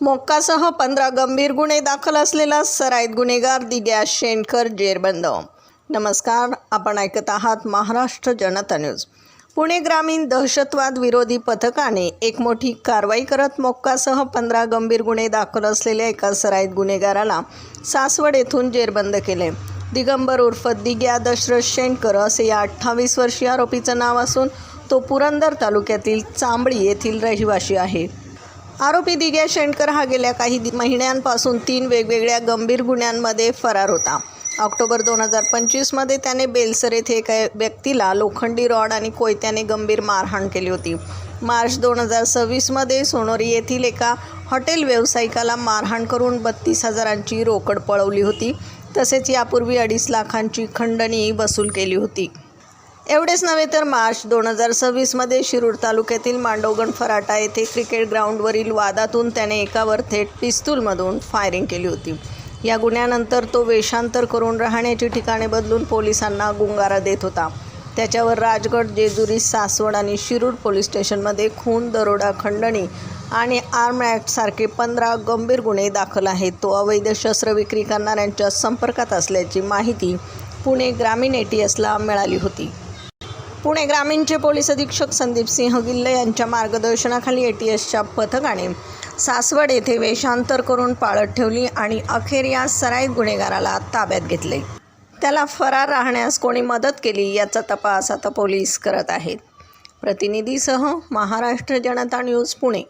मोक्कासह 15 गंभीर गुन्हे दाखल असलेला सराईत गुन्हेगार दिग्या शेंडकर जेरबंद। नमस्कार, आपण ऐकत आहात महाराष्ट्र जनता न्यूज। पुणे ग्रामीण दहशतवाद विरोधी पथकाने एक मोठी कारवाई करत मोक्कासह 15 गंभीर गुन्हे दाखल असलेल्या एका सराईत गुन्हेगाराला सासवड येथून जेरबंद केले। दिगंबर उर्फ दिग्या दशरथ शेंडकर असे या 28 वर्षीय आरोपीचं नाव असून तो पुरंदर तालुक्यातील चांबळी येथील रहिवासी आहे। आरोपी दिग्या शेंडकर हा गेल्या काही महिन्यांपासून 3 वेगवेगळ्या गंभीर गुन्ह्यांमध्ये फरार होता। ऑक्टोबर 2025 मध्ये त्याने बेलसर येथे एका व्यक्तीला लोखंडी रॉड आणि कोयत्याने गंभीर मारहाण केली होती। मार्च 2026 मध्ये सोनोरी येथील एका हॉटेल व्यावसायिकाला मारहाण करून 32,000ची रोकड पळवली होती। तसेच यापूर्वी 2.5 लाखांची खंडणी वसूल केली होती। एवढेच नव्हे तर मार्च 2026 मध्ये शिरूर तालुक्यातील मांडवगण फराटा येथे क्रिकेट ग्राउंडवरील वादातून त्याने एकावर थेट पिस्तूलमधून फायरिंग केली होती। या गुन्ह्यानंतर तो वेषांतर करून राहण्याची ठिकाणे बदलून पोलिसांना गुंगारा देत होता। त्याच्यावर राजगड, जेजुरी, सासवड आणि शिरूर पोलीस स्टेशनमध्ये खून, दरोडा, खंडणी आणि आर्म ॲक्ट सारखे 15 गंभीर गुन्हे दाखल आहेत। तो अवैध शस्त्र विक्री करणाऱ्यांच्या संपर्कात असल्याची माहिती पुणे ग्रामीण ATSला मिळाली होती। पुणे ग्रामीणचे पोलीस अधीक्षक संदीप सिंह गिल्ले यांच्या मार्गदर्शनाखाली ATSच्या पथकाने सासवड येथे वेषांतर करून पाळत ठेवली आणि अखेर या सराईत गुन्हेगाराला ताब्यात घेतले। त्याला फरार राहण्यास कोणी मदत केली याचा तपास आता पोलीस करत आहेत। प्रतिनिधीसह महाराष्ट्र जनता न्यूज, पुणे।